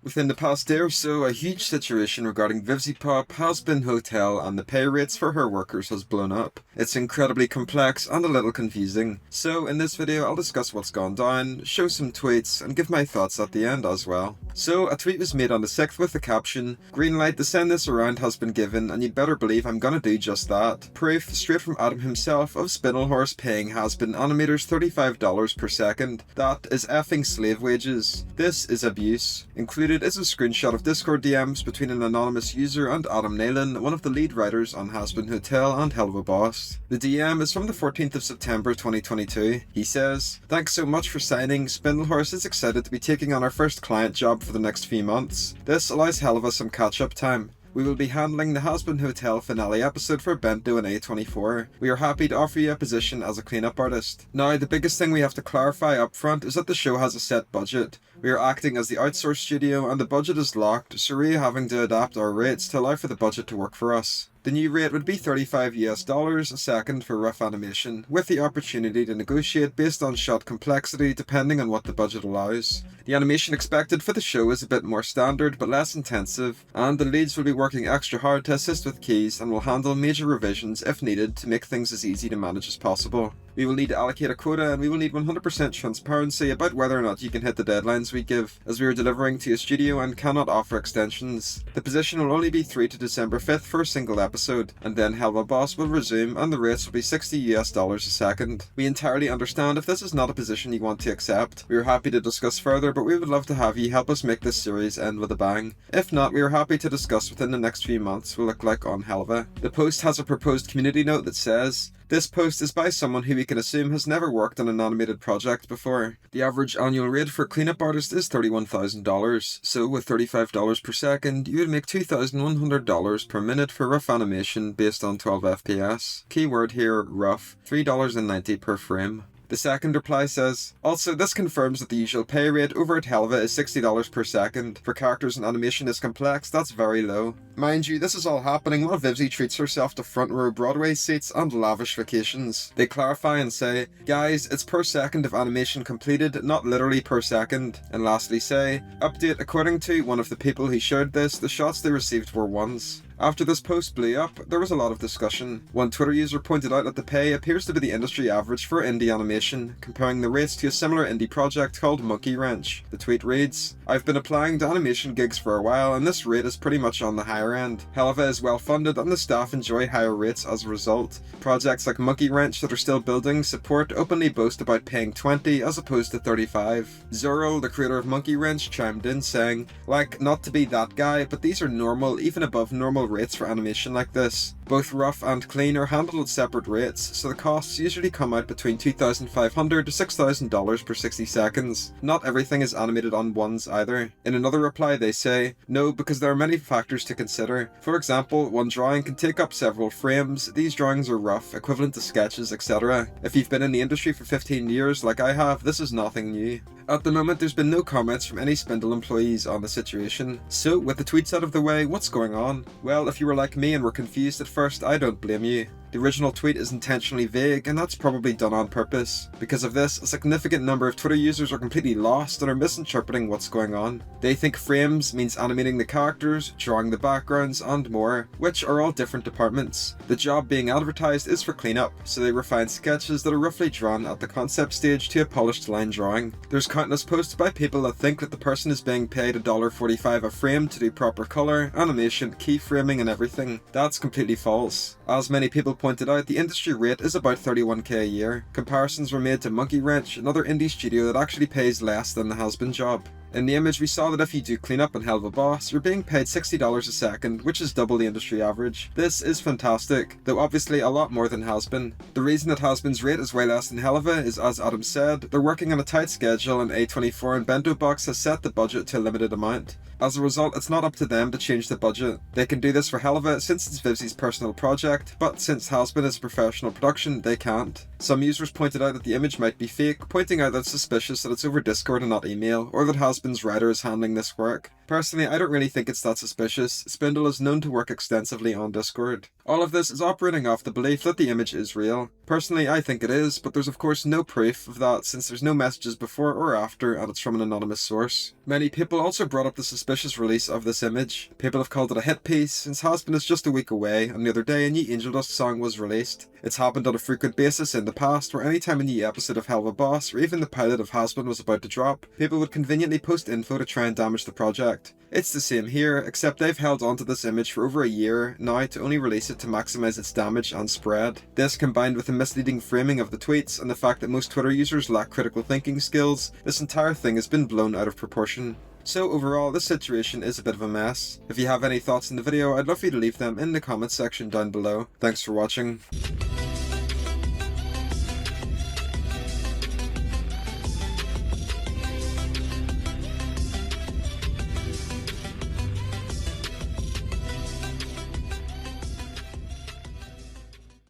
Within the past day or so, a huge situation regarding Vivziepop Hazbin Hotel and the pay rates for her workers has blown up. It's incredibly complex and a little confusing. So in this video I'll discuss what's gone down, show some tweets, and give my thoughts at the end as well. So a tweet was made on the 6th with the caption, "Green light to send this around has been given and you'd better believe I'm gonna do just that." Proof straight from Adam himself of Spindlehorse paying Hazbin animators $35 per second. That is effing slave wages. This is abuse. Included is a screenshot of Discord DMs between an anonymous user and Adam Naylan, one of the lead writers on Hazbin Hotel and Hell of a Boss. The DM is from the 14th of September 2022. He says, "Thanks so much for signing. Spindlehorse is excited to be taking on our first client job for the next few months. This allows Helva some catch-up time. We will be handling the Hazbin Hotel finale episode for Bento and A24. We are happy to offer you a position as a cleanup artist." Now, the biggest thing we have to clarify up front is that the show has a set budget. We are acting as the outsourced studio and the budget is locked, so we are having to adapt our rates to allow for the budget to work for us. The new rate would be $35 a second for rough animation, with the opportunity to negotiate based on shot complexity depending on what the budget allows. The animation expected for the show is a bit more standard but less intensive, and the leads will be working extra hard to assist with keys and will handle major revisions if needed to make things as easy to manage as possible. We will need to allocate a quota and we will need 100% transparency about whether or not you can hit the deadlines we give, as we are delivering to a studio and cannot offer extensions. The position will only be through to December 5th for a single episode, and then Hell of a Boss will resume and the rates will be $60 a second. We entirely understand if this is not a position you want to accept. We are happy to discuss further, but we would love to have you help us make this series end with a bang. If not, we are happy to discuss within the next few months will look like on Helva. The post has a proposed community note that says, "This post is by someone who we can assume has never worked on an animated project before. The average annual rate for a cleanup artist is $31,000, so with $35 per second, you would make $2,100 per minute for rough animation based on 12 FPS. Keyword here, rough, $3.90 per frame." The second reply says, "Also, this confirms that the usual pay rate over at Helva is $60 per second. For characters and animation is complex, that's very low." Mind you, this is all happening while Vivzie treats herself to front row Broadway seats and lavish vacations. They clarify and say, "Guys, it's per second of animation completed, not literally per second." And lastly say, "Update, according to one of the people who shared this, the shots they received were ones." After this post blew up, there was a lot of discussion. One Twitter user pointed out that the pay appears to be the industry average for indie animation, comparing the rates to a similar indie project called Monkey Wrench. The tweet reads, "I've been applying to animation gigs for a while and this rate is pretty much on the higher end. Helva is well funded and the staff enjoy higher rates as a result. Projects like Monkey Wrench that are still building support openly boast about paying 20 as opposed to 35. Zoro, the creator of Monkey Wrench, chimed in saying, "Like, not to be that guy, but these are normal, even above normal rates for animation like this. Both rough and clean are handled at separate rates, so the costs usually come out between $2,500 to $6,000 per 60 seconds. Not everything is animated on ones either." In another reply they say, "No, because there are many factors to consider. For example, one drawing can take up several frames. These drawings are rough, equivalent to sketches, etc. If you've been in the industry for 15 years like I have, this is nothing new." At the moment, there's been no comments from any Spindle employees on the situation. So, with the tweets out of the way, what's going on? Well, if you were like me and were confused at first, I don't blame you. The original tweet is intentionally vague, and that's probably done on purpose. Because of this, a significant number of Twitter users are completely lost and are misinterpreting what's going on. They think frames means animating the characters, drawing the backgrounds, and more, which are all different departments. The job being advertised is for cleanup, so they refine sketches that are roughly drawn at the concept stage to a polished line drawing. There's countless posts by people that think that the person is being paid $1.45 a frame to do proper colour, animation, keyframing and everything. That's completely false. As many people pointed out, the industry rate is about $31k a year. Comparisons were made to Monkey Wrench, another indie studio that actually pays less than the Hazbin job. In the image we saw that if you do cleanup and Hell of a Boss, you're being paid $60 a second, which is double the industry average. This is fantastic, though obviously a lot more than Hazbin. The reason that Hazbin's rate is way less than Helva is, as Adam said, they're working on a tight schedule and A24 and Bento Box has set the budget to a limited amount. As a result, it's not up to them to change the budget. They can do this for Helva since it's Vivzie's personal project, but since Hazbin is a professional production, they can't. Some users pointed out that the image might be fake, pointing out that it's suspicious that it's over Discord and not email, or that Hazbin's writer is handling this work. Personally, I don't really think it's that suspicious. Spindle is known to work extensively on Discord. All of this is operating off the belief that the image is real. Personally, I think it is, but there's of course no proof of that since there's no messages before or after and it's from an anonymous source. Many people also brought up the suspicious release of this image. People have called it a hit piece since Hazbin is just a week away, and the other day a new Angel Dust song was released. It's happened on a frequent basis in the past where anytime a new episode of Hell of a Boss or even the pilot of Hazbin was about to drop, people would conveniently post info to try and damage the project. It's the same here, except they've held onto this image for over a year now to only release it to maximize its damage and spread. This, combined with the misleading framing of the tweets and the fact that most Twitter users lack critical thinking skills, this entire thing has been blown out of proportion. So overall, this situation is a bit of a mess. If you have any thoughts in the video, I'd love for you to leave them in the comments section down below. Thanks for watching.